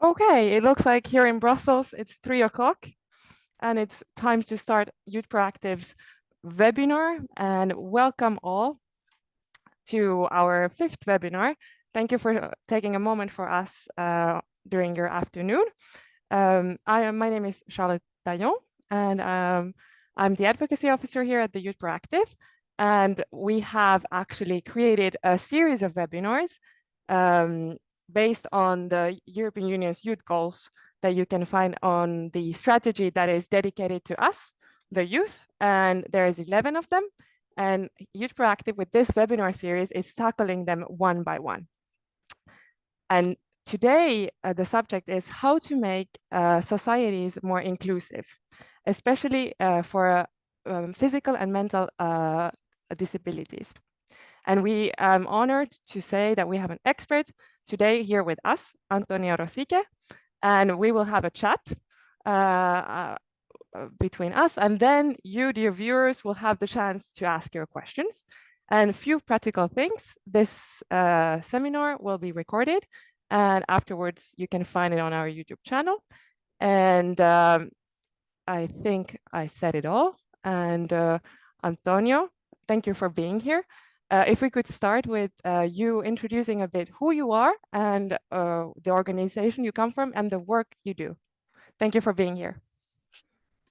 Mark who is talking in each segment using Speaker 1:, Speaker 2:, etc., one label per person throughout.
Speaker 1: Okay, it looks like here in Brussels it's 3 o'clock and it's time to start Youth Proactive's webinar. And welcome all to our fifth webinar. Thank you for taking a moment for us during your afternoon. My name is Charlotte Daillon, and I'm the advocacy officer here at the Youth Proactive. And we have actually created a series of webinars based on the European Union's youth goals that you can find on the strategy that is dedicated to us, the youth, and there is 11 of them. And Youth Proactive with this webinar series is tackling them one by one. And today, the subject is how to make societies more inclusive, especially for physical and mental disabilities. And we are honored to say that we have an expert today here with us, Antonio Rosique, and we will have a chat between us, and then you, dear viewers, will have the chance to ask your questions. And a few practical things. This seminar will be recorded, and afterwards you can find it on our YouTube channel. And I think I said it all. And Antonio, thank you for being here. If we could start with you introducing a bit who you are and the organization you come from and the work you do. Thank you for being here.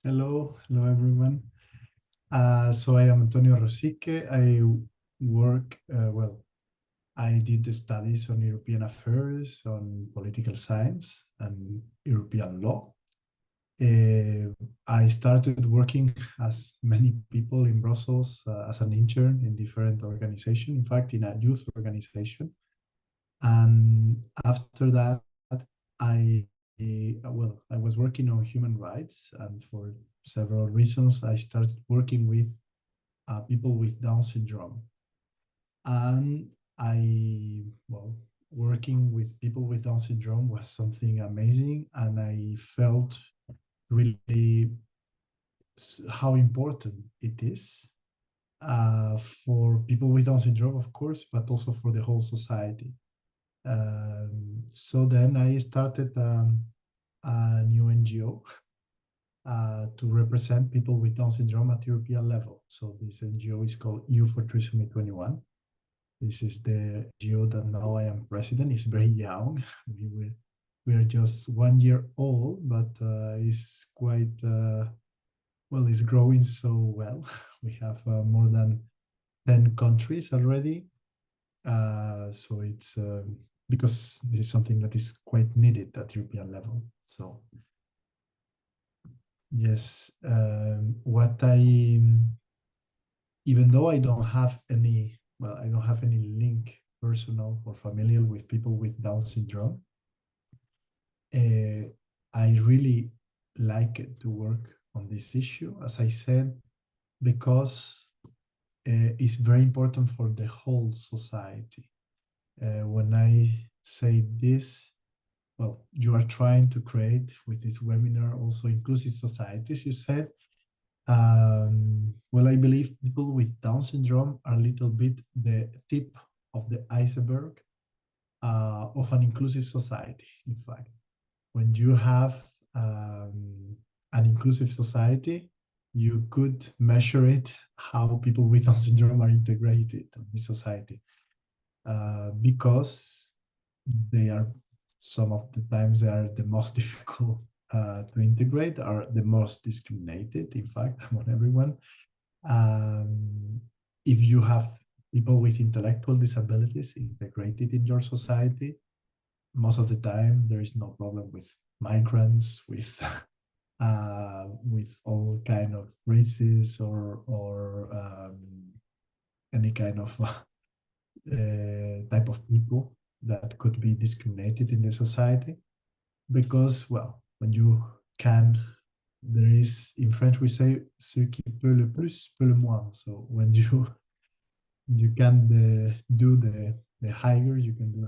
Speaker 2: Hello everyone. So I am Antonio Rosique. I work, I did the studies on European affairs, on political science and European law. I started working, as many people in Brussels, as an intern in different organizations, in fact, in a youth organization. And after that, I was working on human rights, and for several reasons, I started working with people with Down syndrome. And working with people with Down syndrome was something amazing, and I felt really how important it is for people with Down syndrome, of course, but also for the whole society. So then I started a new NGO to represent people with Down syndrome at European level. So this NGO is called EU for Trisomy 21. This is the NGO that now I am president. It's very young. We are just 1 year old, but it's quite, it's growing so well. We have more than 10 countries already. So it's because this is something that is quite needed at European level. So yes, even though I don't have any link personal or familial with people with Down syndrome, I really like it to work on this issue, as I said, because it's very important for the whole society. When I say this, you are trying to create with this webinar also inclusive societies, you said. I believe people with Down syndrome are a little bit the tip of the iceberg of an inclusive society, in fact. When you have an inclusive society, you could measure it, how people with Down syndrome are integrated in the society. Because some of the times they are the most difficult to integrate, are the most discriminated, in fact, among everyone. If you have people with intellectual disabilities integrated in your society, most of the time there is no problem with migrants, with all kind of races or any kind of type of people that could be discriminated in the society. Because, when you can, there is, in French we say, ce qui peut le plus peut le moins. So when you can do the higher, you can do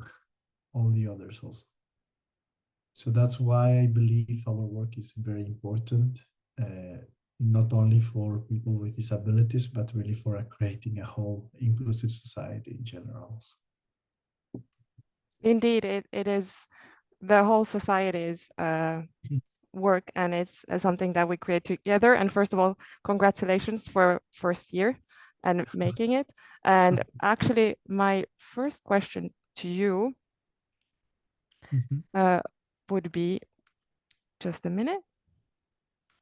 Speaker 2: all the others also. So that's why I believe our work is very important, not only for people with disabilities, but really for creating a whole inclusive society in general.
Speaker 1: Indeed, it is the whole society's work, and it's something that we create together. And first of all, congratulations for first year and making it. And actually, my first question to you would be, just a minute.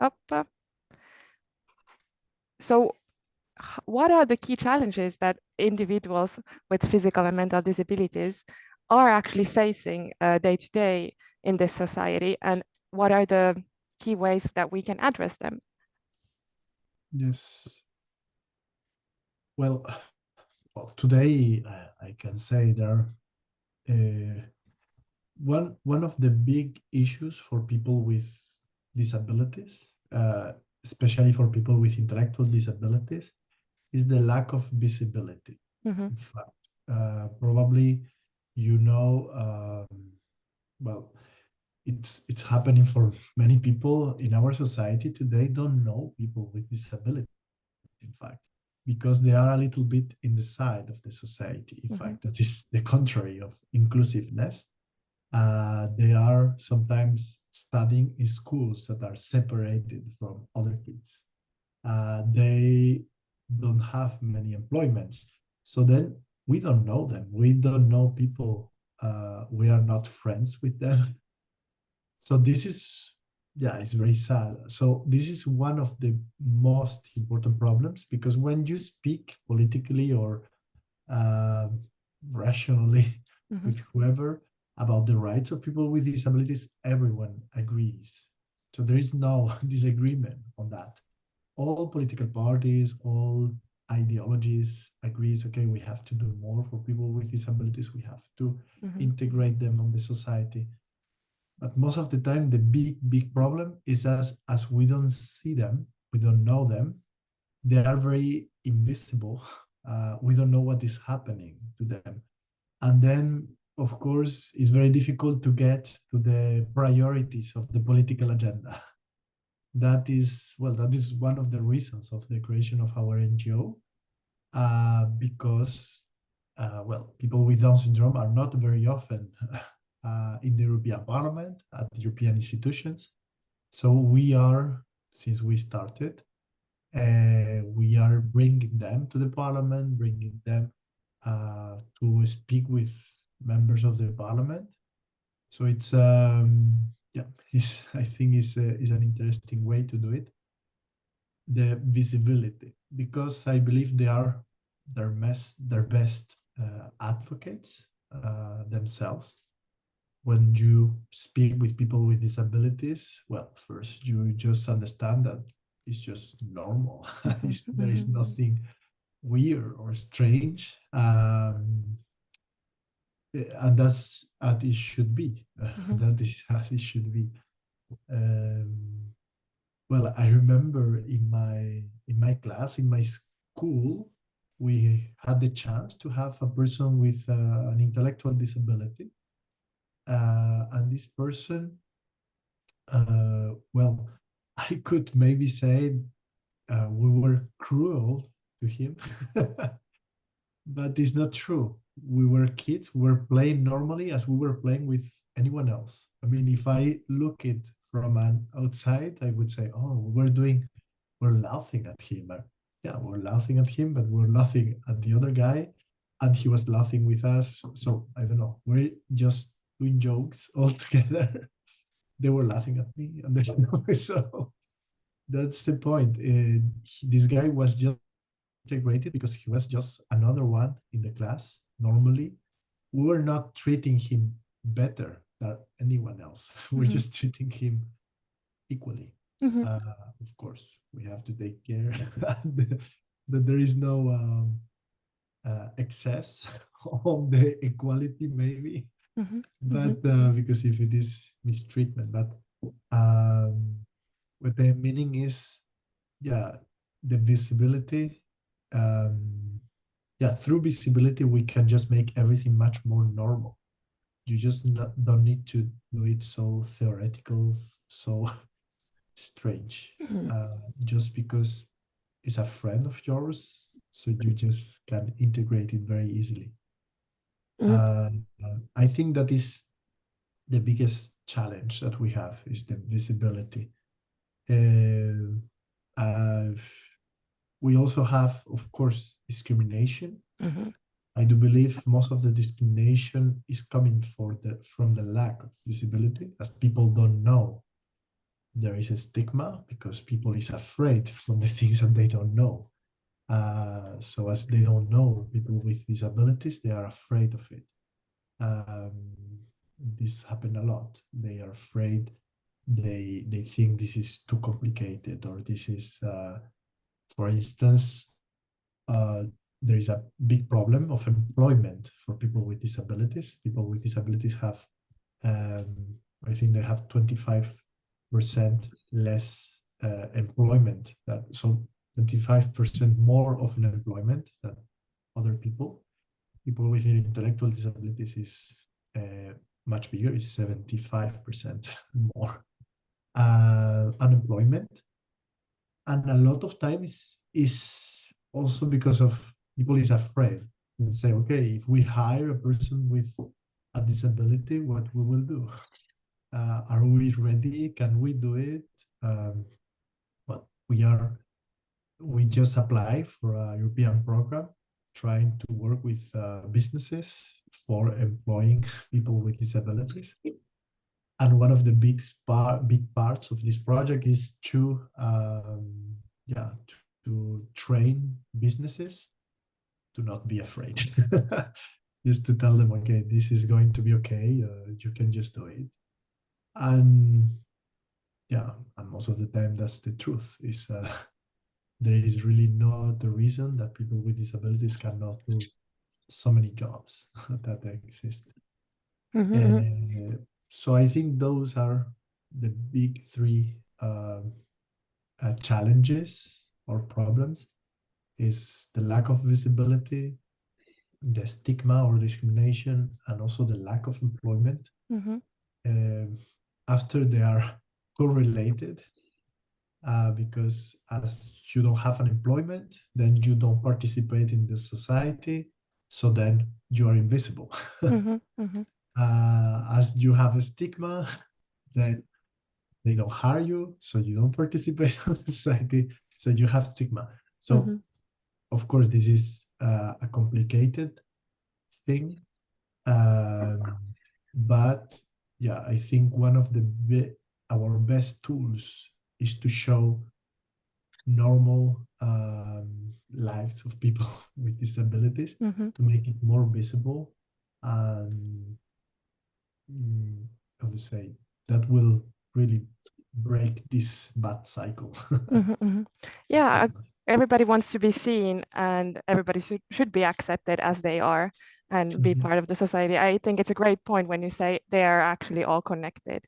Speaker 1: Up. So what are the key challenges that individuals with physical and mental disabilities are actually facing day to day in this society, and what are the key ways that we can address them?
Speaker 2: Yes. Well, today I can say there are one of the big issues for people with disabilities, especially for people with intellectual disabilities, is the lack of visibility.
Speaker 1: Mm-hmm.
Speaker 2: In fact, probably you know, well, it's happening for many people in our society today. Don't know people with disability, in fact, because they are a little bit in the side of the society. In fact, that is the contrary of inclusiveness. They are sometimes studying in schools that are separated from other kids. They don't have many employments. So then we don't know them. We don't know people. We are not friends with them. So this is, yeah, it's very sad. So this is one of the most important problems, because when you speak politically or uh, rationally with whoever about the rights of people with disabilities, everyone agrees. So there is no disagreement on that. All political parties, all ideologies agrees, okay, we have to do more for people with disabilities. We have to integrate them on the society. But most of the time, the big problem is as we don't see them, we don't know them, they are very invisible. We don't know what is happening to them. And then, of course, it's very difficult to get to the priorities of the political agenda. That is, well, that is one of the reasons of the creation of our NGO, because, well, people with Down syndrome are not very often in the European Parliament, at the European institutions. So we are, since we started, we are bringing them to the Parliament, bringing them to speak with members of the Parliament. So it's, yeah, I think is an interesting way to do it. The visibility, because I believe they are their best advocates themselves. When you speak with people with disabilities, well, first you just understand that it's just normal. There is nothing weird or strange, and that's as it should be. That is as it should be. Well, I remember in my class, in my school, we had the chance to have a person with an intellectual disability, and this person, well, I could maybe say we were cruel to him, but it's not true. We were kids, we were playing normally as we were playing with anyone else. I mean, if I look it from an outside, I would say, oh, we're laughing at him. Yeah, we're laughing at him, but we're laughing at the other guy, and he was laughing with us. So I don't know, we're just doing jokes all together. They were laughing at me, and then, so that's the point. This guy was just integrated because he was just another one in the class. Normally, we were not treating him better than anyone else. We're just treating him equally. Of course, we have to take care that there is no excess on the equality, maybe, but because if it is mistreatment, but what the meaning is, yeah, the visibility. Yeah, through visibility, we can just make everything much more normal. You just don't need to do it so theoretical, so strange, just because it's a friend of yours, so you just can integrate it very easily. I think that is the biggest challenge that we have is the visibility. Uh, uh, we also have, of course, discrimination.
Speaker 1: Mm-hmm.
Speaker 2: I do believe most of the discrimination is coming from the lack of visibility, as people don't know there is a stigma because people is afraid from the things that they don't know. So as they don't know people with disabilities, they are afraid of it. This happened a lot. They are afraid. They think this is too complicated, or this is, for instance, uh, there is a big problem of employment for people with disabilities. People with disabilities have, I think they have 25% less employment. So 25% more of unemployment than other people. People with intellectual disabilities is much bigger, is 75% more unemployment. And a lot of times is also because of people is afraid and say, okay, if we hire a person with a disability, what we will do? Are we ready? Can we do it? Well, we just apply for a European program trying to work with businesses for employing people with disabilities. And one of the big parts of this project is to train businesses to not be afraid. Just to tell them, okay, this is going to be okay. You can just do it. And yeah, and most of the time that's the truth. Is there is really not a reason that people with disabilities cannot do so many jobs that exist.
Speaker 1: Mm-hmm.
Speaker 2: So I think those are the big three challenges or problems: is the lack of visibility, the stigma or discrimination, and also the lack of employment.
Speaker 1: Mm-hmm.
Speaker 2: Um, After they are correlated, because as you don't have an employment, then you don't participate in the society, so then you are invisible.
Speaker 1: Mm-hmm. Mm-hmm.
Speaker 2: As you have a stigma, then they don't hire you, so you don't participate in society, so you have stigma. So,
Speaker 1: Mm-hmm.
Speaker 2: of course, this is a complicated thing, um, but yeah, I think one of our best tools is to show normal lives of people with disabilities,
Speaker 1: Mm-hmm.
Speaker 2: to make it more visible, and mm, how to say, that will really break this bad cycle.
Speaker 1: Mm-hmm. Mm-hmm. Yeah, everybody wants to be seen and everybody should be accepted as they are and be
Speaker 2: Mhm.
Speaker 1: part of the society. I think it's a great point when you say they are actually all connected.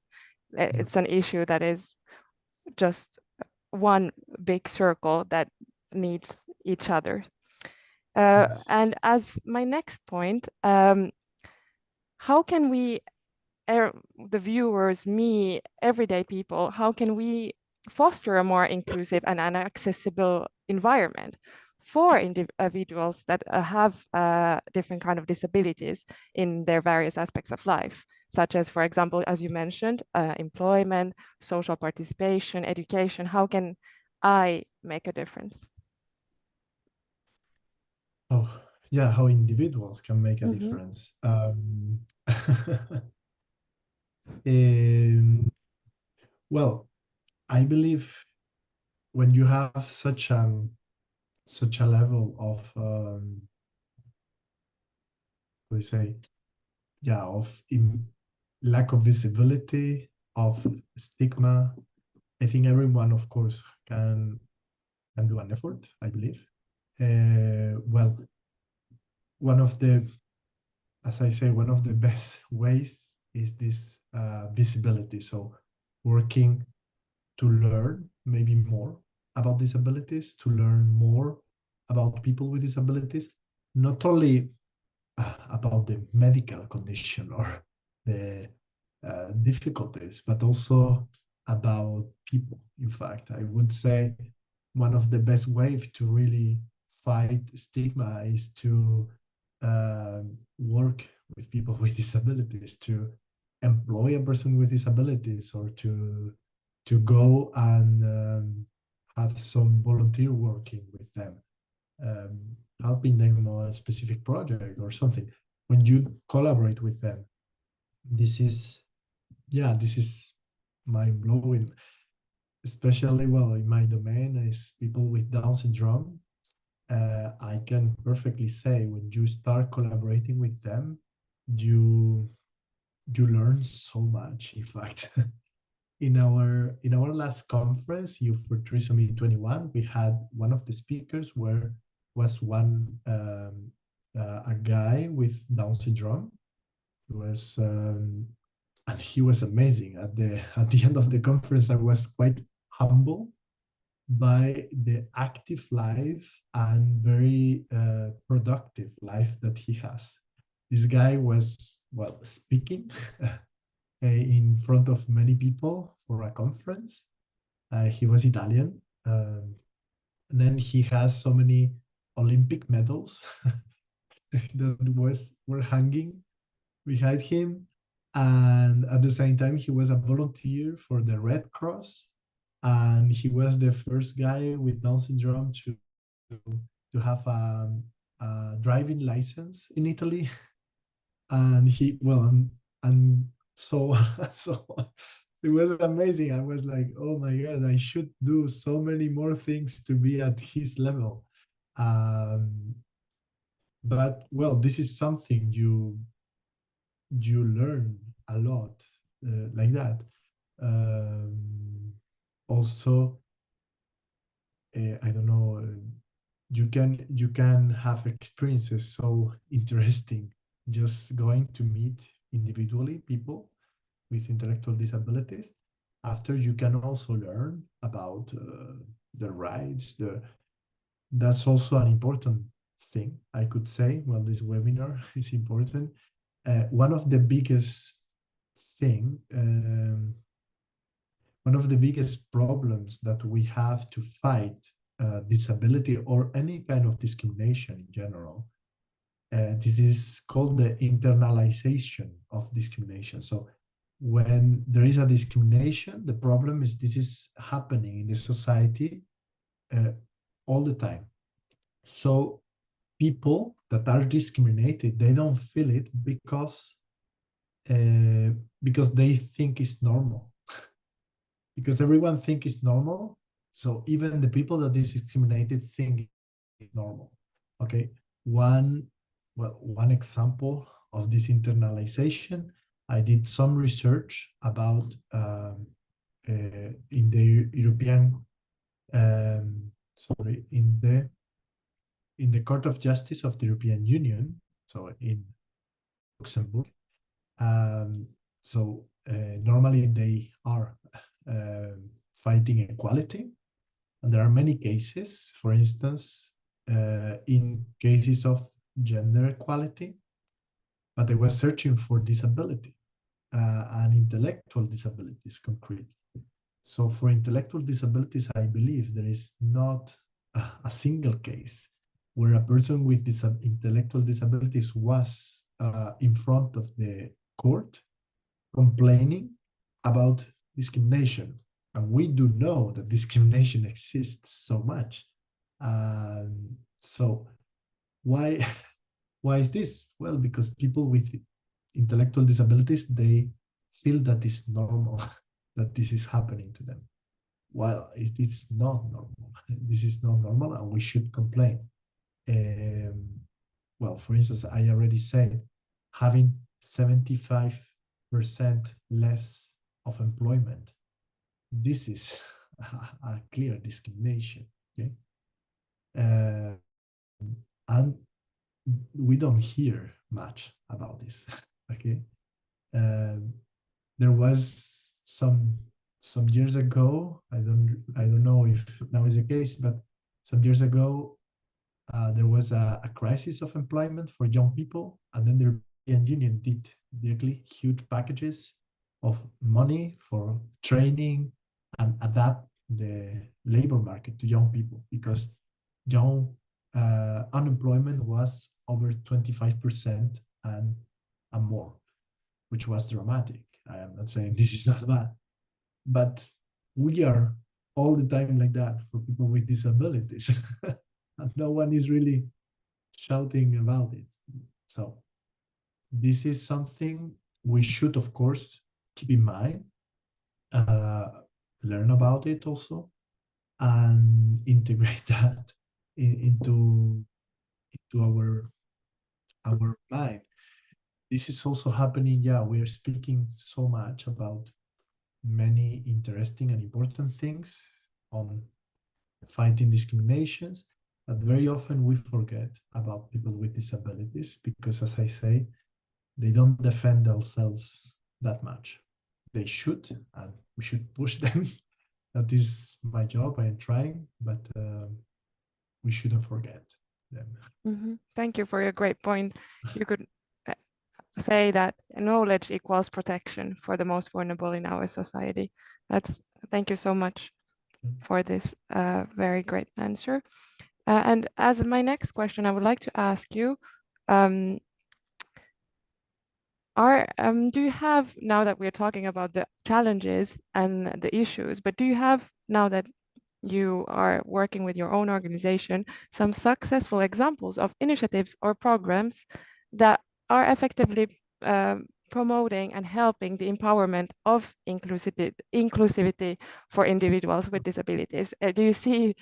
Speaker 2: Yeah.
Speaker 1: It's an issue that is just one big circle that needs each other.
Speaker 2: Yes.
Speaker 1: And as my next point, how can we, the viewers, me, everyday people, how can we foster a more inclusive and an accessible environment for individuals that have different kind of disabilities in their various aspects of life, such as, for example, as you mentioned, employment, social participation, education. How can I make a difference?
Speaker 2: Oh, yeah, how individuals can make a
Speaker 1: Mm-hmm.
Speaker 2: difference. Um, well, I believe when you have such a level of we say, yeah, of lack of visibility, of stigma, I think everyone, of course, can do an effort, I believe. Well, one of the, as I say, one of the best ways is this visibility. So working to learn maybe more about disabilities, to learn more about people with disabilities, not only about the medical condition or the difficulties, but also about people. In fact, I would say one of the best ways to really fight stigma is to work with people with disabilities, to employ a person with disabilities or to go and have some volunteer working with them, um, helping them on a specific project or something. When you collaborate with them, this is, yeah, this is mind blowing. Especially, well, in my domain is people with Down syndrome. I can perfectly say when you start collaborating with them, you learn so much. In fact, in our last conference, Youth for Trisomy 21, we had one of the speakers where was one a guy with Down syndrome. He was and he was amazing. At the end of the conference, I was quite humble by the active life and very productive life that he has. This guy was, well, speaking in front of many people for a conference. He was Italian. And then he has so many Olympic medals that were hanging behind him. And at the same time, he was a volunteer for the Red Cross. And he was the first guy with Down syndrome to have a driving license in Italy. And and so so it was amazing. I was like, oh my god, I should do so many more things to be at his level. Um, but well, this is something you learn a lot like that. Also, I don't know. You can have experiences so interesting just going to meet individually people with intellectual disabilities. After, you can also learn about the rights. That's also an important thing, I could say. Well, this webinar is important. One of the biggest thing, one of the biggest problems that we have to fight disability or any kind of discrimination in general, this is called the internalization of discrimination. So when there is a discrimination, the problem is this is happening in the society all the time. So people that are discriminated, they don't feel it because they think it's normal. Because everyone think it's normal. So even the people that is discriminated think it's normal. Okay. One example of this internalization, I did some research about in the European in the Court of Justice of the European Union, so in Luxembourg. Normally they are fighting equality, and there are many cases, for instance, in cases of gender equality, but I was searching for disability and intellectual disabilities concretely. So for intellectual disabilities, I believe there is not a single case where a person with intellectual disabilities was in front of the court complaining about discrimination. And we do know that discrimination exists so much. So why is this? Well, because people with intellectual disabilities, they feel that it's normal that this is happening to them. Well, it's not normal. This is not normal, and we should complain. Well, for instance, I already said having 75% less of employment. This is a clear discrimination. Okay, and we don't hear much about this. Okay, there was some years ago. I don't know if now is the case, but some years ago there was a crisis of employment for young people, and then the European Union did directly huge packages of money for training and adapt the labor market to young people, because young unemployment was over 25% and more, which was dramatic. I am not saying this is not bad, but we are all the time like that for people with disabilities. And no one is really shouting about it. So this is something we should, of course, keep in mind, uh, learn about it also, and integrate that into our mind. This is also happening. Yeah, we are speaking so much about many interesting and important things on fighting discriminations, but very often we forget about people with disabilities because, as I say, they don't defend themselves that much. They should, and we should push them. That is my job. I am trying, but we shouldn't forget them.
Speaker 1: Thank you for your great point. You could say that knowledge equals protection for the most vulnerable in our society. Thank you so much for this very great answer. And as my next question, I would like to ask you, do you have, now that we're talking about the challenges and the issues, but do you have, now that you are working with your own organization, some successful examples of initiatives or programs that are effectively promoting and helping the empowerment of inclusivity for individuals with disabilities? Do you see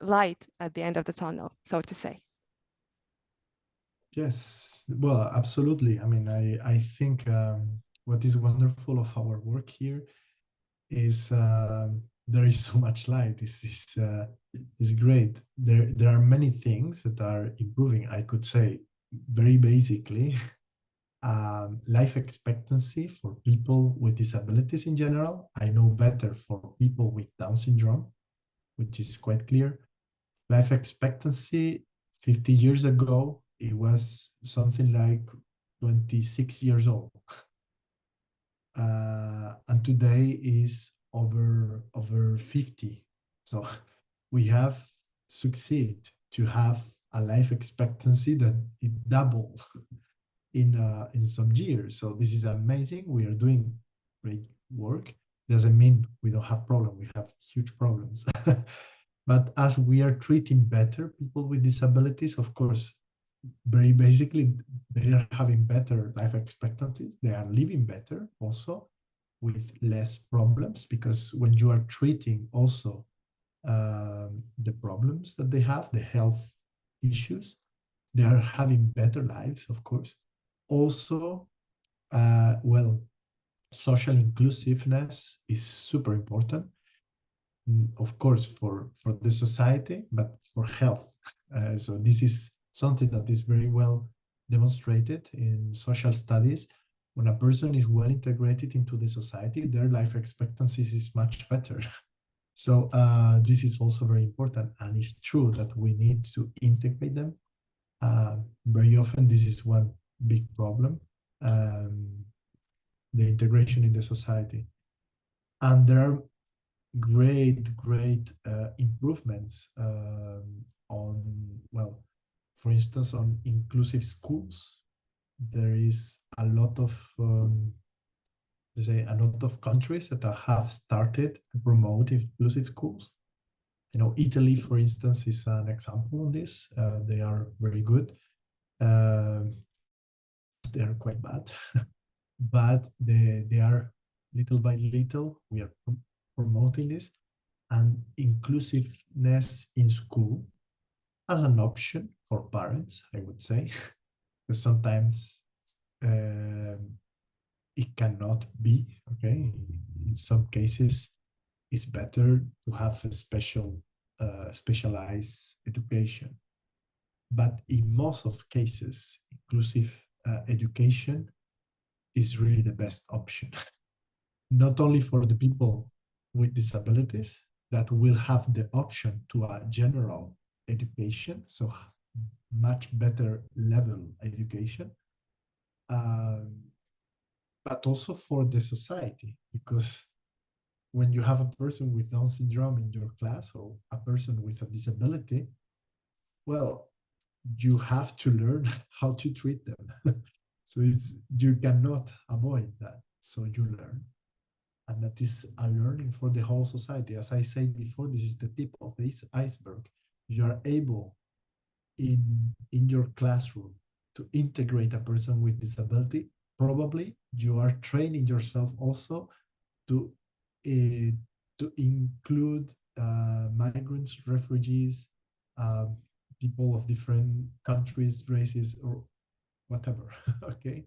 Speaker 1: light at the end of the tunnel, so to say?
Speaker 2: Yes, well, absolutely. I mean, I think what is wonderful of our work here is there is so much light. This is great. There are many things that are improving. I could say very basically, life expectancy for people with disabilities in general. I know better for people with Down syndrome, which is quite clear. Life expectancy 50 years ago, it was something like 26 years old. And today is over 50. So we have succeeded to have a life expectancy that it doubled in some years. So this is amazing. We are doing great work. Doesn't mean we don't have problems. We have huge problems. But as we are treating better people with disabilities, of course, very basically, they are having better life expectancies. They are living better also with less problems, because when you are treating also the problems that they have, the health issues, they are having better lives, of course. Also, well, social inclusiveness is super important, of course, for the society, but for health. So this is something that is very well demonstrated in social studies. When a person is well integrated into the society, their life expectancy is much better. So this is also very important, and it's true that we need to integrate them. Very often, this is one big problem, the integration in the society. And there are great improvements on, well, for instance, on inclusive schools. There is a lot of a lot of countries that have started to promote inclusive schools. You know, Italy, for instance, is an example on this. They are very good. They are quite bad, but they are little by little. We are promoting this, and inclusiveness in school as an option for parents, I would say, because sometimes it cannot be, okay? In some cases, it's better to have a specialized education. But in most of cases, inclusive education is really the best option. Not only for the people with disabilities that will have the option to a general education, so much better level education, but also for the society, because when you have a person with Down syndrome in your class or a person with a disability, well, you have to learn how to treat them. So you cannot avoid that. So you learn. And that is a learning for the whole society. As I said before, this is the tip of this iceberg. You are able in your classroom to integrate a person with disability. Probably you are training yourself also to include migrants, refugees, uh, people of different countries, races, or whatever. Okay,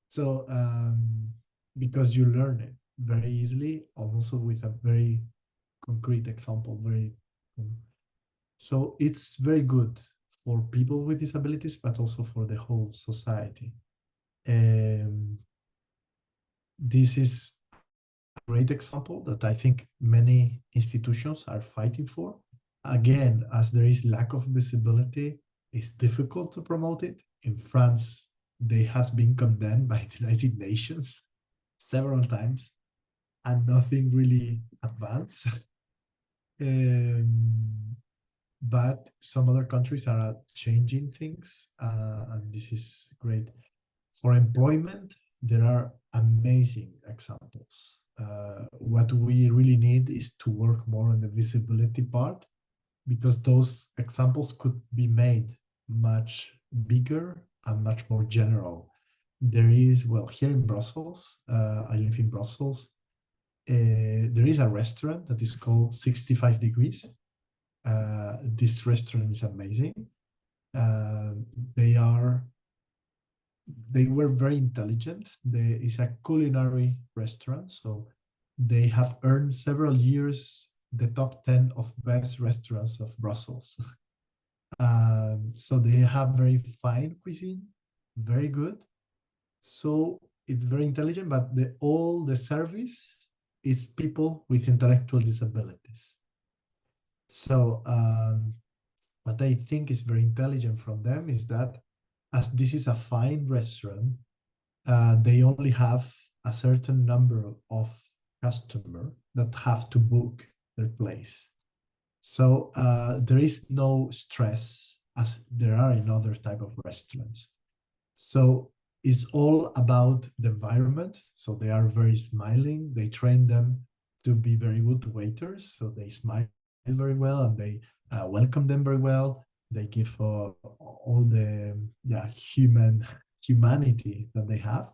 Speaker 2: so because you learn it very easily, also with a very concrete example, so it's very good for people with disabilities, but also for the whole society. This is a great example that I think many institutions are fighting for. Again, as there is lack of visibility, it's difficult to promote it. In France, they has been condemned by the United Nations several times, and nothing really advanced. But some other countries are changing things, and this is great. For employment, there are amazing examples. What we really need is to work more on the visibility part, because those examples could be made much bigger and much more general. There is, well, here in Brussels, I live in Brussels, there is a restaurant that is called 65 Degrees. This restaurant is amazing. Uh, they were very intelligent. It's a culinary restaurant, so they have earned several years the top 10 of best restaurants of Brussels. So they have very fine cuisine, very good. So it's very intelligent, but all the service is people with intellectual disabilities. So what I think is very intelligent from them is that, as this is a fine restaurant, they only have a certain number of customers that have to book their place. So there is no stress as there are in other type of restaurants. So it's all about the environment. So they are very smiling. They train them to be very good waiters. So they smile very well, and they welcome them very well. They give all the humanity that they have,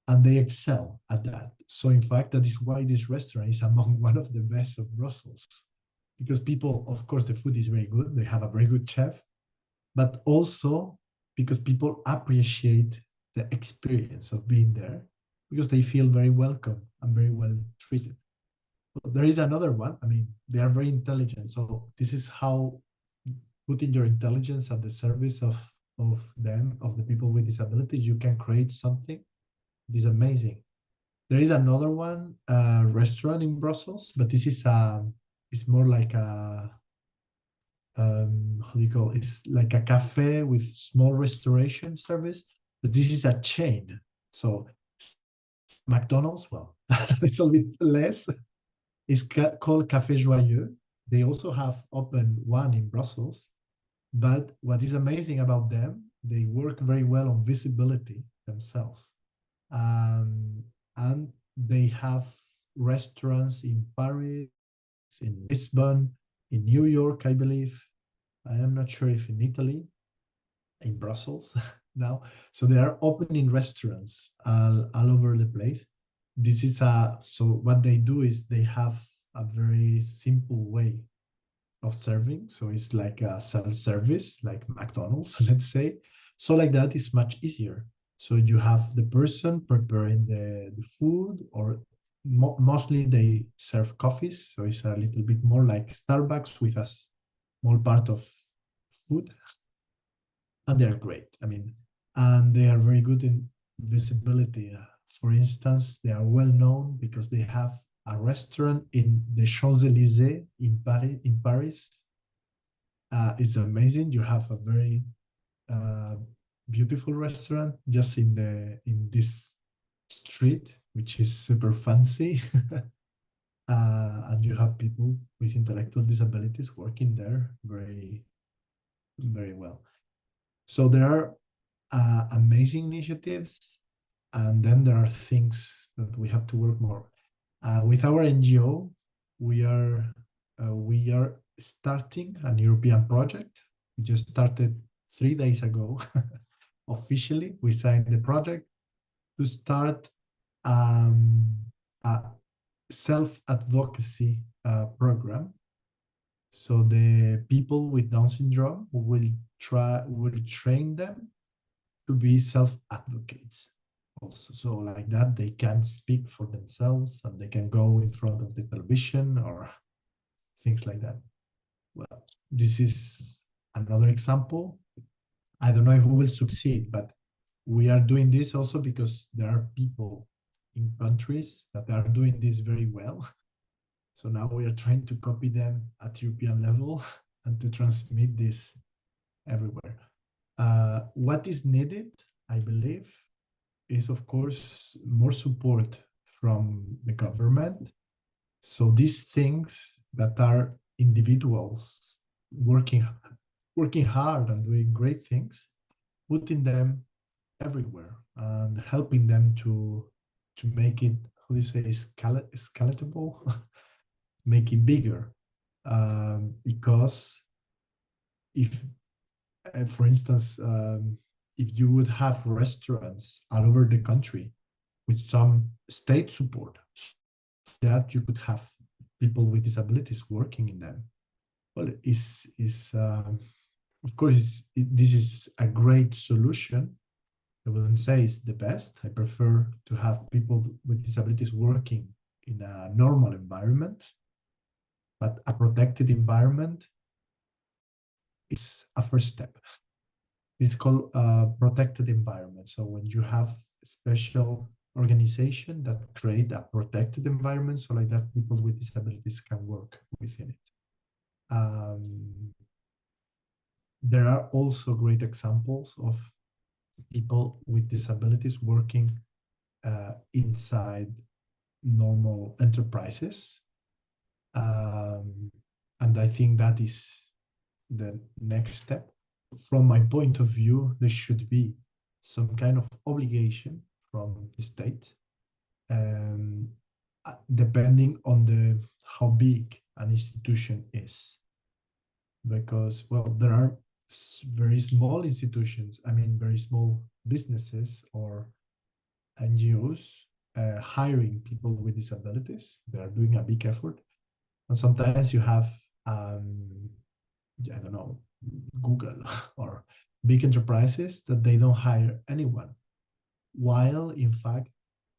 Speaker 2: and they excel at that. So in fact, that is why this restaurant is among one of the best of Brussels, because people, of course, the food is very good. They have a very good chef, but also because people appreciate the experience of being there, because they feel very welcome and very well treated. But there is another one. I mean, they are very intelligent. So this is how putting your intelligence at the service of them, of the people with disabilities, you can create something. It is amazing. There is another one, restaurant in Brussels, but this is it's more like a how do you call it? It's like a cafe with small restoration service, but this is a chain. So McDonald's, well, a little bit less. It's called Café Joyeux. They also have opened one in Brussels, but what is amazing about them, they work very well on visibility themselves. And they have restaurants in Paris, in Lisbon, in New York, I believe. I am not sure if in Italy, in Brussels now. So they are opening restaurants all over the place. This is so what they do is they have a very simple way of serving. So it's like a self-service, like McDonald's, let's say. So like that is much easier. So you have the person preparing the food, or mostly they serve coffees. So it's a little bit more like Starbucks with a small part of food. And they're great. I mean, and they are very good in visibility. For instance, they are well known because they have a restaurant in the Champs-Élysées in Paris. It's amazing. You have a very beautiful restaurant just in this street, which is super fancy. And you have people with intellectual disabilities working there very, very well. So there are amazing initiatives, and then there are things that we have to work more. With our NGO, we are starting an European project. We just started 3 days ago. Officially, we signed the project to start a self-advocacy program. So the people with Down syndrome will train them to be self-advocates also. So like that, they can speak for themselves and they can go in front of the television or things like that. Well, this is another example. I don't know if we will succeed, but we are doing this also because there are people in countries that are doing this very well. So now we are trying to copy them at European level and to transmit this everywhere. What is needed, I believe, is of course more support from the government. So these things that are individuals working hard and doing great things, putting them everywhere and helping them to make it, how do you say, scalatable, make it bigger. Because if, for instance, if you would have restaurants all over the country with some state support, that you could have people with disabilities working in them. Well, of course, this is a great solution. I wouldn't say it's the best. I prefer to have people with disabilities working in a normal environment, but a protected environment is a first step. It's called a protected environment. So when you have a special organization that create a protected environment, so like that people with disabilities can work within it. There are also great examples of people with disabilities working inside normal enterprises. And I think that is the next step. From my point of view, there should be some kind of obligation from the state, depending on how big an institution is. Because, well, there are very small institutions, I mean, very small businesses or NGOs hiring people with disabilities. They are doing a big effort. And sometimes you have, I don't know, Google or big enterprises that they don't hire anyone, while in fact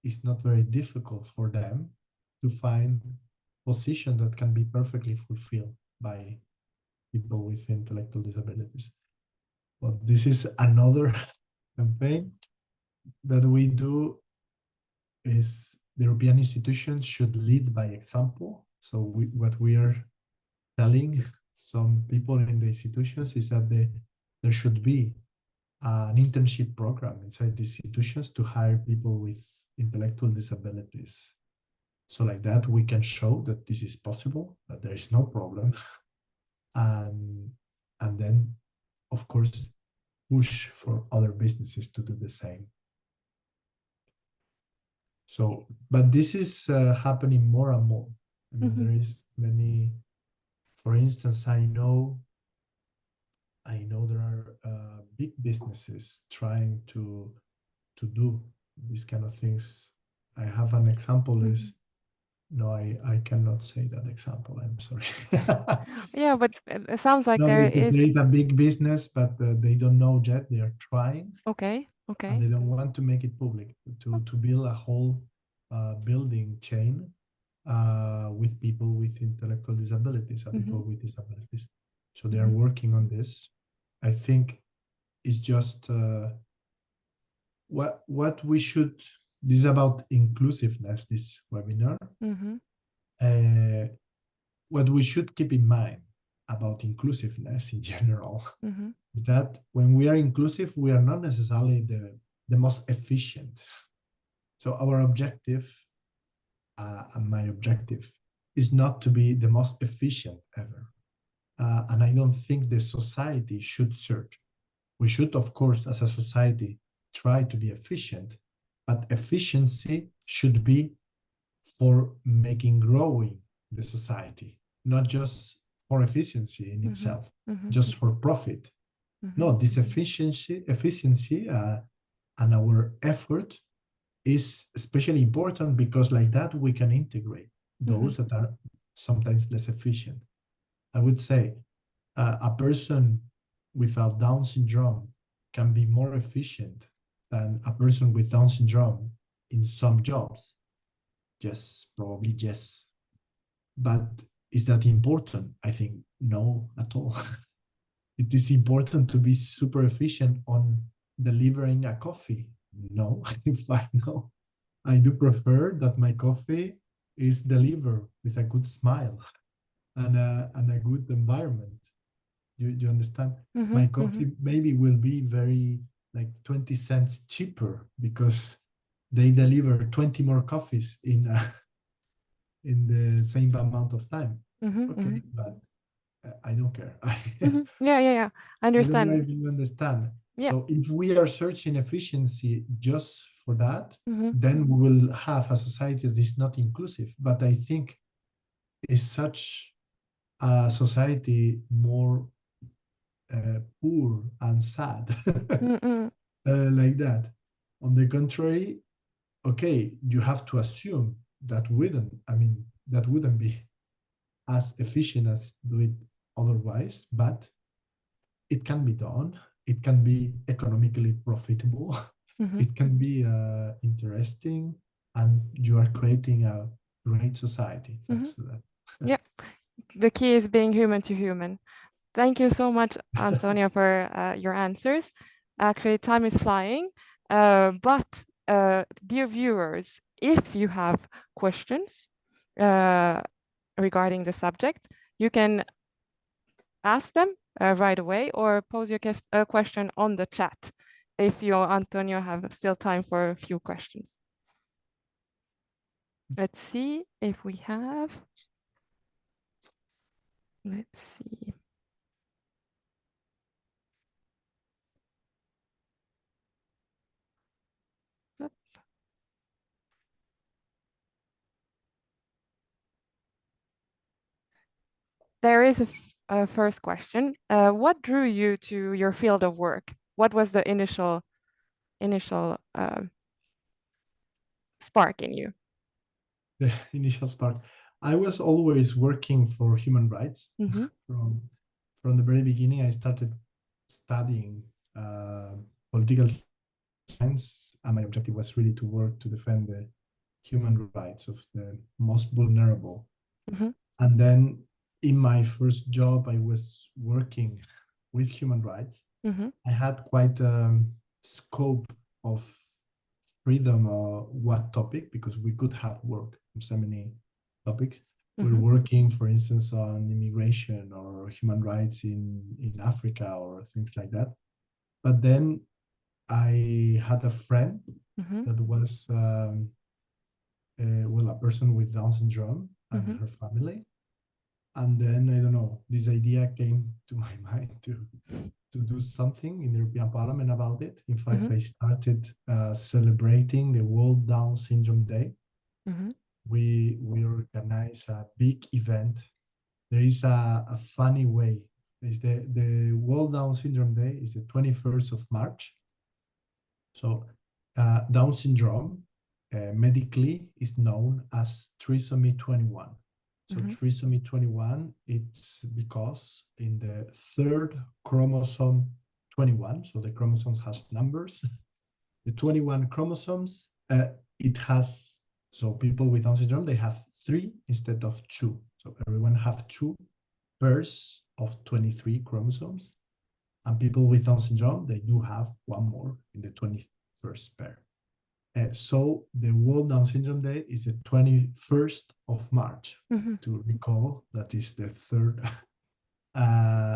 Speaker 2: it's not very difficult for them to find positions that can be perfectly fulfilled by people with intellectual disabilities. But this is another campaign that we do, is the European institutions should lead by example. So what we are telling some people in the institutions is that there should be an internship program inside the institutions to hire people with intellectual disabilities. So like that, we can show that this is possible, that there is no problem. And then, of course, push for other businesses to do the same. So, but this is happening more and more. I mean, there is many, for instance, I know there are big businesses trying to do these kind of things. I have an example is, no, I cannot say that example. I'm sorry.
Speaker 1: Yeah, but it sounds like
Speaker 2: No,
Speaker 1: there
Speaker 2: because
Speaker 1: is.
Speaker 2: there is a big business, but they don't know yet. They are trying.
Speaker 1: Okay.
Speaker 2: And they don't want to make it public, to build a whole building chain with people with intellectual disabilities and people with disabilities. So they are working on this. I think it's just what we should. This is about inclusiveness, this webinar. What we should keep in mind about inclusiveness in general is that when we are inclusive, we are not necessarily the most efficient. So our objective, and my objective, is not to be the most efficient ever. And I don't think the society should search. We should, of course, as a society, try to be efficient, but efficiency should be for making growing the society, not just for efficiency in itself, just for profit. No, this efficiency and our effort is especially important because like that we can integrate those that are sometimes less efficient. I would say a person without Down syndrome can be more efficient than a person with Down syndrome in some jobs. Yes, probably yes. But is that important? I think no at all. It is important to be super efficient on delivering a coffee. No, in fact, no. I do prefer that my coffee is delivered with a good smile and a good environment. You understand? My coffee maybe will be very like 20 cents cheaper because they deliver 20 more coffees in the same amount of time. Okay, but I don't care.
Speaker 1: Yeah. I
Speaker 2: I don't know
Speaker 1: understand.
Speaker 2: if you understand.
Speaker 1: Yeah.
Speaker 2: So if we are searching efficiency just for that, then we will have a society that is not inclusive. But I think it's such a society more poor and sad like that. On the contrary, okay, you have to assume that that wouldn't be as efficient as do it otherwise, but it can be done. It can be economically profitable. It can be interesting, and you are creating a great society thanks to that.
Speaker 1: Yeah. The key is being human to human. Thank you so much, Antonio, for your answers. Actually, time is flying, but dear viewers, if you have questions regarding the subject, you can ask them right away or pose your question on the chat if you, Antonio, have still time for a few questions. Let's see if we have. Let's see. There is a first question. What drew you to your field of work? What was the initial spark in you?
Speaker 2: The initial spark. I was always working for human rights. From the very beginning. I started studying political science, and my objective was really to work to defend the human rights of the most vulnerable. And then in my first job, I was working with human rights. I had quite a scope of freedom what topic, because we could have work on so many topics. We're working, for instance, on immigration or human rights in Africa or things like that. But then I had a friend that was a person with Down syndrome and her family. And then, I don't know, this idea came to my mind to do something in the European Parliament about it. In fact, I started celebrating the World Down Syndrome Day. We organize a big event. There is a funny way. Is the World Down Syndrome Day is the 21st of March. So Down syndrome medically is known as trisomy 21. So trisomy 21, it's because in the third chromosome 21, so the chromosomes has numbers, the 21 chromosomes, it has, so people with Down syndrome, they have 3 instead of 2. So everyone have 2 pairs of 23 chromosomes. And people with Down syndrome, they do have 1 more in the 21st pair. So the World Down Syndrome Day is the 21st of March, to recall that is the third,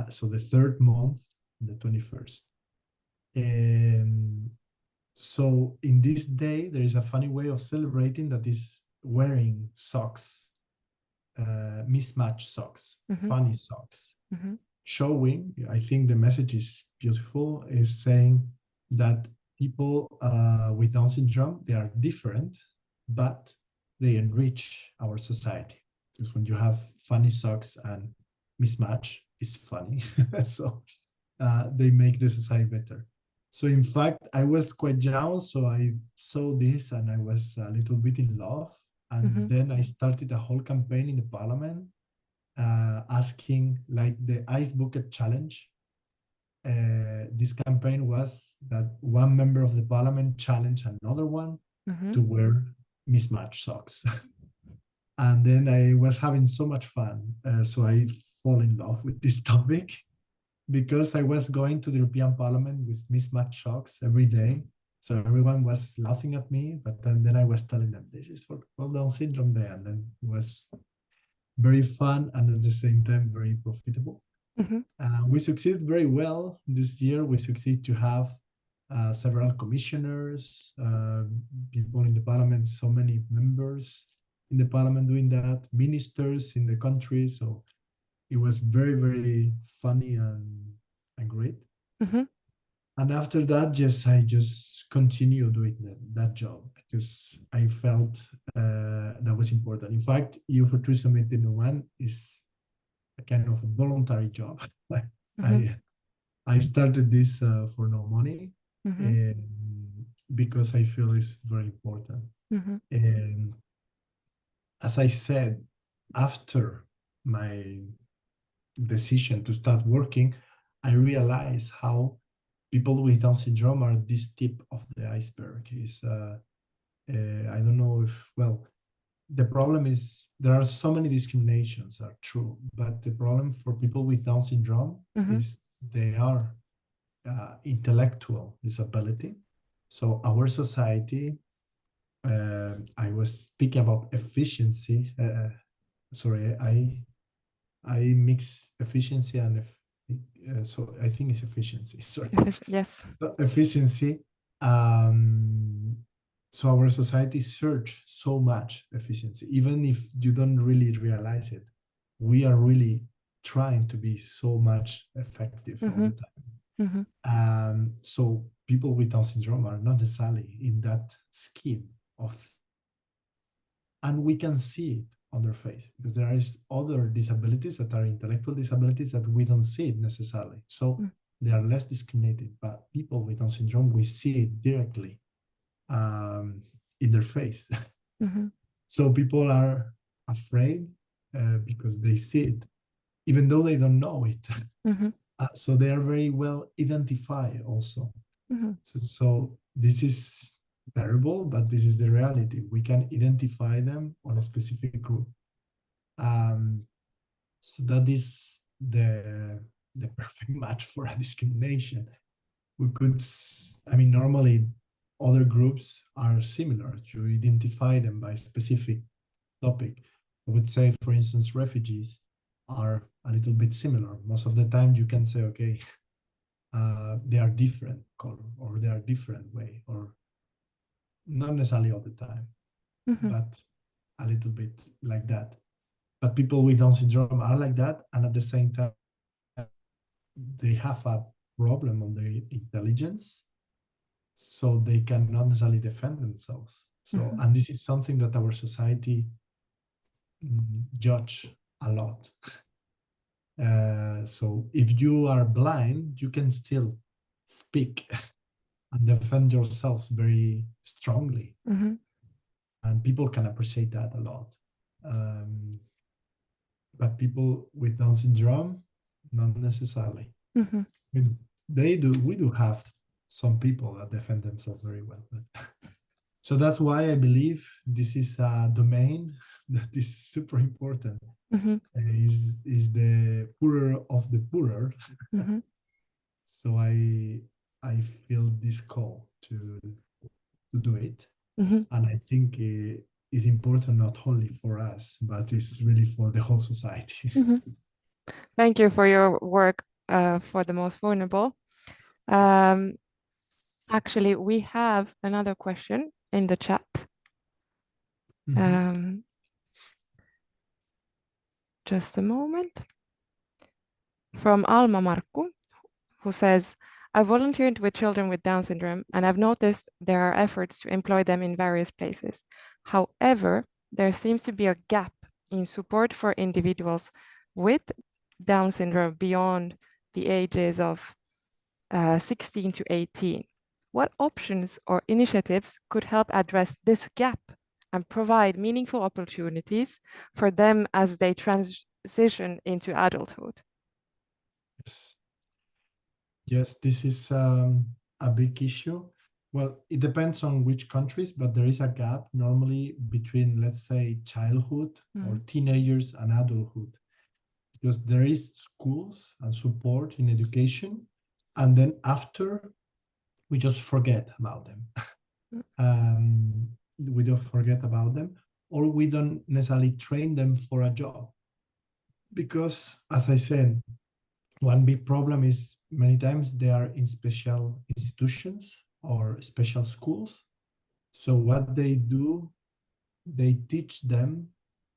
Speaker 2: so the third month, the 21st. So in this day, there is a funny way of celebrating that is wearing socks, mismatched socks, funny socks, showing, I think the message is beautiful, is saying that people with Down syndrome, they are different, but they enrich our society. Because when you have funny socks and mismatch, it's funny. So they make the society better. So in fact, I was quite young, so I saw this and I was a little bit in love. And then I started a whole campaign in the parliament asking like the ice bucket challenge. This campaign was that one member of the parliament challenged another one to wear mismatched socks. And then I was having so much fun. So I fall in love with this topic because I was going to the European Parliament with mismatched socks every day. So everyone was laughing at me, but then I was telling them, this is for Down syndrome day. And then it was very fun and at the same time very profitable. We succeeded very well this year. We succeed to have several commissioners, people in the parliament, so many members in the parliament doing that, ministers in the country. So it was very, very funny and great. And after that, yes, I just continued doing that job because I felt that was important. In fact, EU for Trisomy 21 is a kind of a voluntary job. I started this for no money because I feel it's very important. And as I said, after my decision to start working, I realized how people with Down syndrome are this tip of the iceberg. I don't know if, well, the problem is there are so many discriminations are true, but the problem for people with Down syndrome is they are intellectual disability. So our society, I was speaking about efficiency. Sorry, I mix efficiency and so I think it's efficiency. Sorry.
Speaker 1: Yes.
Speaker 2: Efficiency. So our society search so much efficiency, even if you don't really realize it. We are really trying to be so much effective all the time. So people with Down syndrome are not necessarily in that scheme of, and we can see it on their face because there is other disabilities that are intellectual disabilities that we don't see it necessarily. So they are less discriminated, but people with Down syndrome, we see it directly in their face. So people are afraid because they see it, even though they don't know it. So they are very well identified also. So this is terrible, but this is the reality. We can identify them on a specific group. So that is the perfect match for a discrimination. We could, I mean, normally other groups are similar. You identify them by specific topic. I would say, for instance, refugees are a little bit similar. Most of the time you can say, okay, they are different color or they are different way, or not necessarily all the time, but a little bit like that. But people with Down syndrome are like that, and at the same time, they have a problem on their intelligence, so they cannot necessarily defend themselves. So, and this is something that our society judge a lot. So if you are blind, you can still speak and defend yourselves very strongly. And people can appreciate that a lot. But people with Down syndrome, not necessarily. We do have some people that defend themselves very well. So that's why I believe this is a domain that is super important. Is the poorer of the poorer. So I feel this call to do it, and I think it is important not only for us, but it's really for the whole society.
Speaker 1: Thank you for your work for the most vulnerable. Actually, we have another question in the chat. Just a moment. From Alma Marku, who says, I volunteered with children with Down syndrome, and I've noticed there are efforts to employ them in various places. However, there seems to be a gap in support for individuals with Down syndrome beyond the ages of 16 to 18. What options or initiatives could help address this gap and provide meaningful opportunities for them as they transition into adulthood?
Speaker 2: Yes. Yes, this is a big issue. Well, it depends on which countries, but there is a gap normally between, let's say, childhood or teenagers and adulthood, because there is schools and support in education, and then after we just forget about them. We don't forget about them, or we don't necessarily train them for a job, because, as I said, one big problem is many times they are in special institutions or special schools. So what they do, they teach them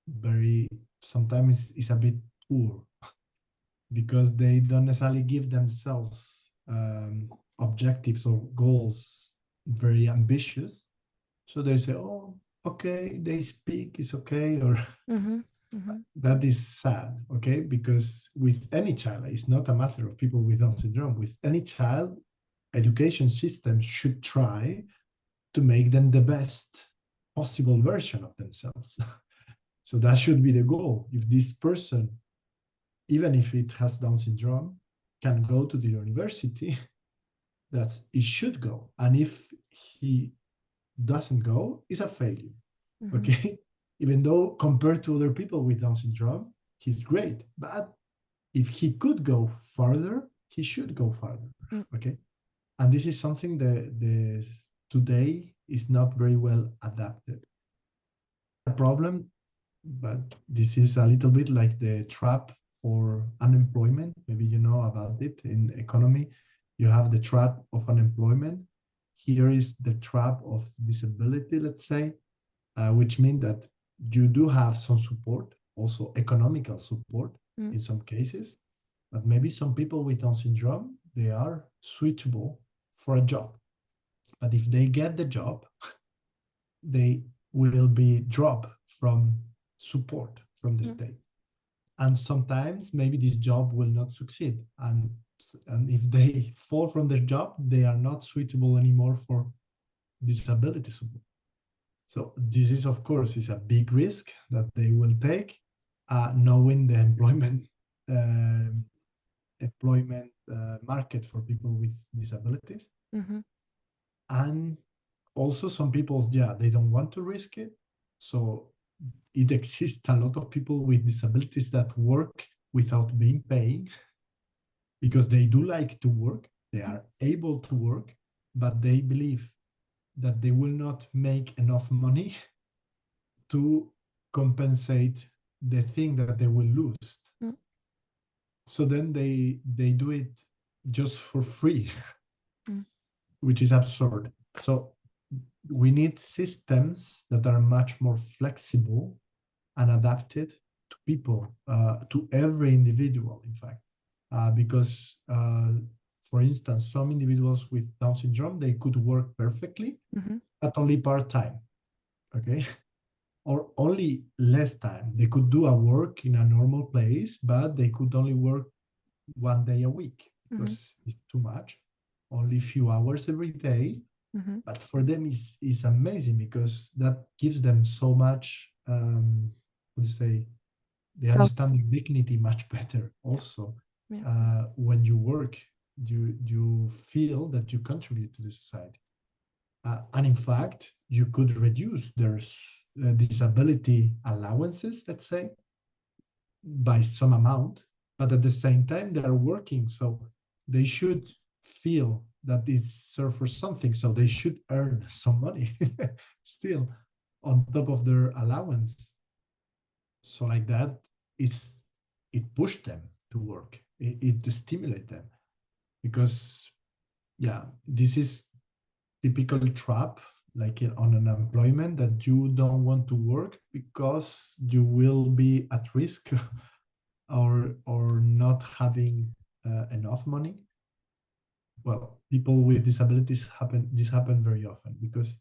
Speaker 2: very, sometimes is a bit poor, because they don't necessarily give themselves objectives or goals very ambitious. So they say, oh, okay, they speak, it's okay, or that is sad, okay? Because with any child, it's not a matter of people with Down syndrome. With any child, education systems should try to make them the best possible version of themselves. So that should be the goal. If this person, even if it has Down syndrome, can go to the university, that it should go. And if he doesn't go, it's a failure, okay? Even though compared to other people with Down syndrome, he's great. But if he could go further, he should go further, okay? And this is something that today is not very well adapted. A problem, but this is a little bit like the trap for unemployment. Maybe you know about it in economy. You have the trap of unemployment. Here is the trap of disability, let's say, which means that you do have some support, also economical support in some cases, but maybe some people with Down syndrome, they are suitable for a job. But if they get the job, they will be dropped from support from the state. And sometimes maybe this job will not succeed. And if they fall from their job, they are not suitable anymore for disability support. So this is, of course, is a big risk that they will take, knowing the employment market for people with disabilities. And also some people, yeah, they don't want to risk it. So it exists a lot of people with disabilities that work without being paid, because they do like to work, they are able to work, but they believe that they will not make enough money to compensate the thing that they will lose. So then they do it just for free, which is absurd. So we need systems that are much more flexible and adapted to people, to every individual, in fact. Because, for instance, some individuals with Down syndrome, they could work perfectly, but only part-time, okay? Or only less time. They could do a work in a normal place, but they could only work 1 day a week because it's too much. Only a few hours every day. But for them, is amazing, because that gives them so much, would say, they understand dignity much better also. When you work, you feel that you contribute to the society. And in fact, you could reduce their disability allowances, let's say, by some amount, but at the same time, they are working. So they should feel that it's served for something. So they should earn some money still on top of their allowance. So like that, it pushed them to work. It stimulated them, because, yeah, this is typical trap, like on unemployment, that you don't want to work because you will be at risk or not having enough money. well, people with disabilities happen very often because,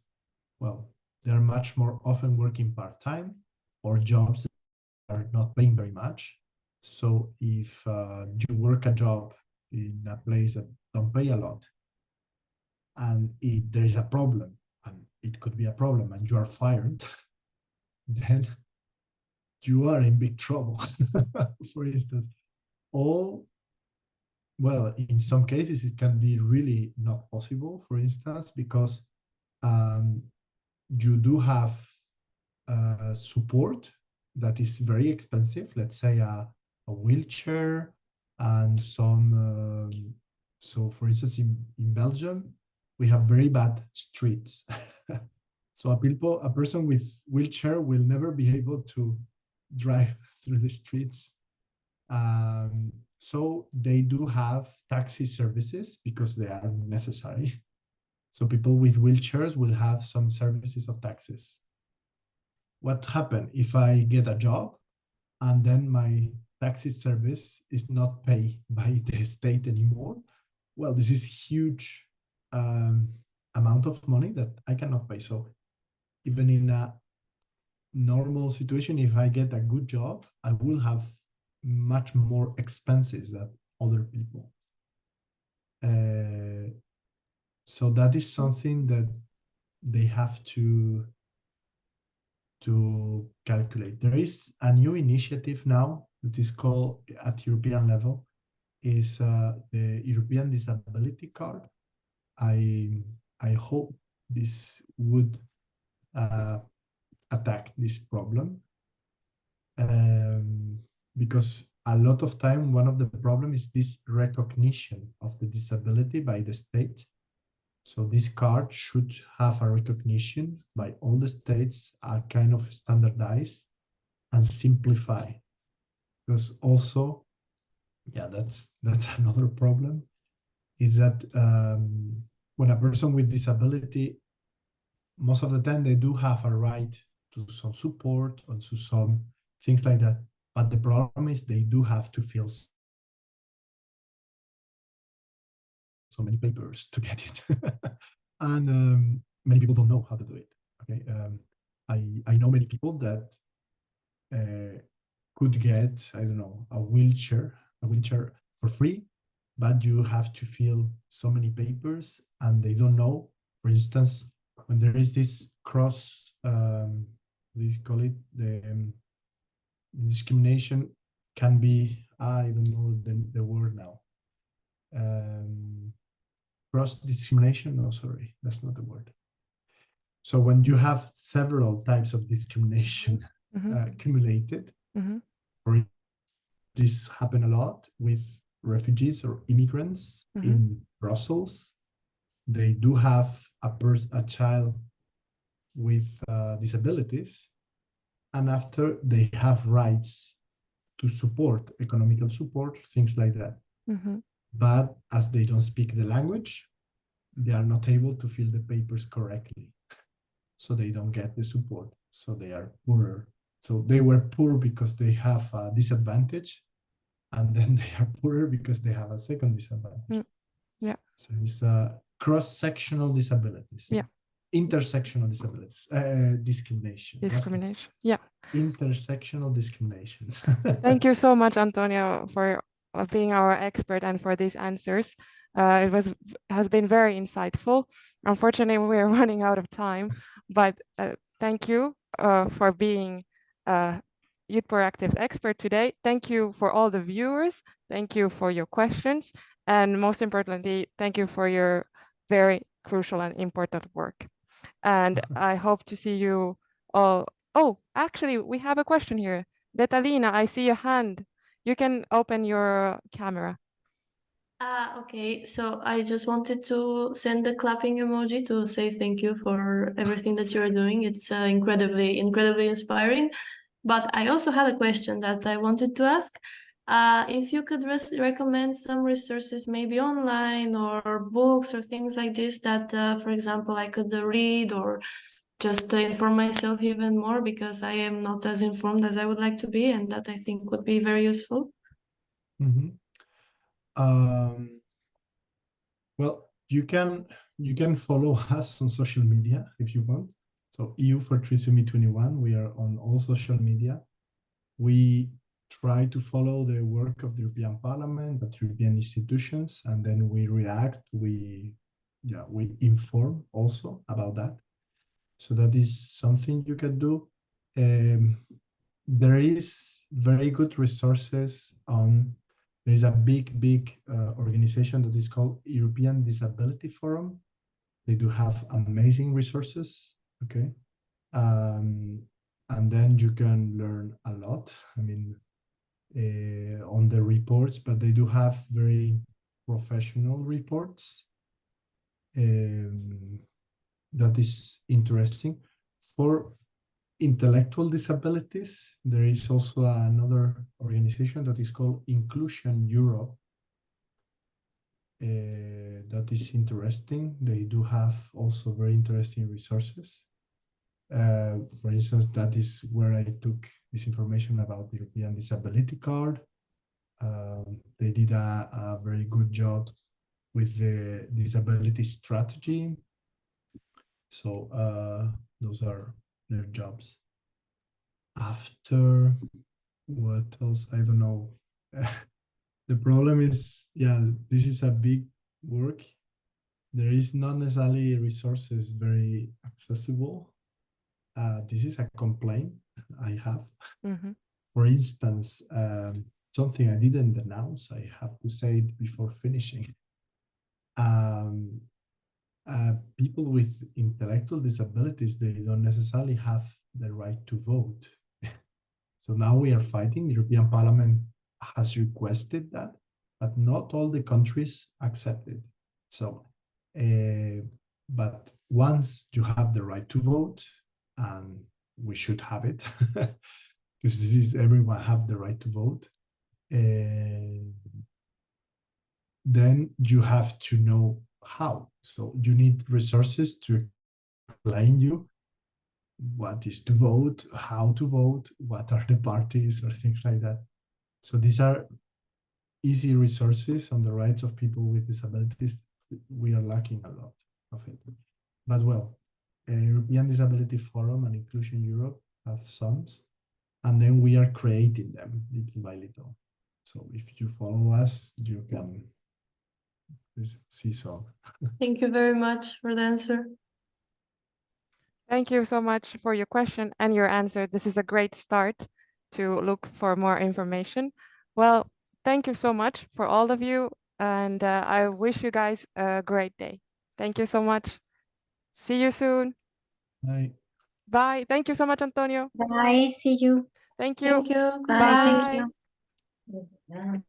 Speaker 2: well, they're much more often working part-time or jobs that are not paying very much. So if you work a job in a place that don't pay a lot, and there is a problem, and it could be a problem, and you are fired, then you are in big trouble. For instance, or well, in some cases it can be really not possible. For instance, because um, you do have support that is very expensive. Let's say a wheelchair and some. So, for instance, in Belgium, we have very bad streets. So a person with wheelchair will never be able to drive through the streets. So they do have taxi services because they are necessary. So people with wheelchairs will have some services of taxis. What happens if I get a job and then my taxi service is not paid by the state anymore? Well, this is huge amount of money that I cannot pay. So even in a normal situation, if I get a good job, I will have much more expenses than other people. So that is something that they have to calculate. There is a new initiative now that is called at European level, is the European Disability Card. I hope this would attack this problem, because a lot of time one of the problem is this recognition of the disability by the state. So this card should have a recognition by all the states, a kind of standardize and simplify. Because also, yeah, that's another problem, is that when a person with disability, most of the time they do have a right to some support and to some things like that. But the problem is they do have to fill so many papers to get it. And many people don't know how to do it. Okay, I know many people that could get, I don't know, a wheelchair for free, but you have to fill so many papers and they don't know. For instance, when there is this cross, what do you call it? The discrimination can be, I don't know the word now. Cross discrimination, no, sorry, that's not the word. So when you have several types of discrimination accumulated, or this happen a lot with refugees or immigrants in Brussels, they do have a child with disabilities, and after they have rights to support, economical support, things like that. But as they don't speak the language, they are not able to fill the papers correctly. So they don't get the support. So they are poorer. So they were poor because they have a disadvantage, and then they are poorer because they have a second disadvantage.
Speaker 1: Yeah.
Speaker 2: So it's cross-sectional disabilities.
Speaker 1: Yeah.
Speaker 2: Intersectional disabilities. Discrimination.
Speaker 1: Discrimination. Yeah.
Speaker 2: Intersectional discrimination.
Speaker 1: Thank you so much, Antonio, for being our expert and for these answers. It has been very insightful. Unfortunately, we are running out of time, but thank you for being Youth Proactive expert today. Thank you for all the viewers. Thank you for your questions. And most importantly, thank you for your very crucial and important work. And I hope to see you all. Oh, actually, we have a question here. Detalina, I see a hand. You can open your camera.
Speaker 3: Okay, so I just wanted to send a clapping emoji to say thank you for everything that you're doing. It's incredibly inspiring. But I also had a question that I wanted to ask. If you could recommend some resources, maybe online or books or things like this that, for example, I could read or just inform myself even more, because I am not as informed as I would like to be, and that I think would be very useful.
Speaker 2: Well, you can follow us on social media if you want. So EU for Trisomy 21, we are on all social media. We try to follow the work of the European Parliament, but European institutions, and then we react, we inform also about that. So that is something you can do. There is very good resources on, there is a big organization that is called European Disability Forum. They do have amazing resources, okay? And then you can learn a lot, I mean, on the reports, but they do have very professional reports. That is interesting. For intellectual disabilities, there is also another organization that is called Inclusion Europe. That is interesting. They do have also very interesting resources. For instance, that is where I took this information about the European Disability Card. They did a very good job with the disability strategy. So those are their jobs. After, what else? I don't know. The problem is, yeah, this is a big work. There is not necessarily resources very accessible. This is a complaint I have.
Speaker 1: Mm-hmm.
Speaker 2: For instance, something I didn't announce, I have to say it before finishing. People with intellectual disabilities, they don't necessarily have the right to vote. So now we are fighting. The European Parliament has requested that, but not all the countries accept it. So, but once you have the right to vote, and we should have it, because this is everyone have the right to vote, then you have to know how. So you need resources to explain you what is to vote, how to vote, what are the parties, or things like that. So these are easy resources on the rights of people with disabilities. We are lacking a lot of it. But well, European Disability Forum and Inclusion Europe have some, and then we are creating them little by little. So if you follow us, you can see some.
Speaker 3: Thank you very much for the answer.
Speaker 1: Thank you so much for your question and your answer. This is a great start to look for more information. Well, thank you so much for all of you, and I wish you guys a great day. Thank you so much. See you soon.
Speaker 2: Bye.
Speaker 1: Bye. Thank you so much, Antonio.
Speaker 4: Bye, see you.
Speaker 1: Thank you.
Speaker 3: Thank you.
Speaker 4: Bye,
Speaker 3: Goodbye.
Speaker 4: thank you.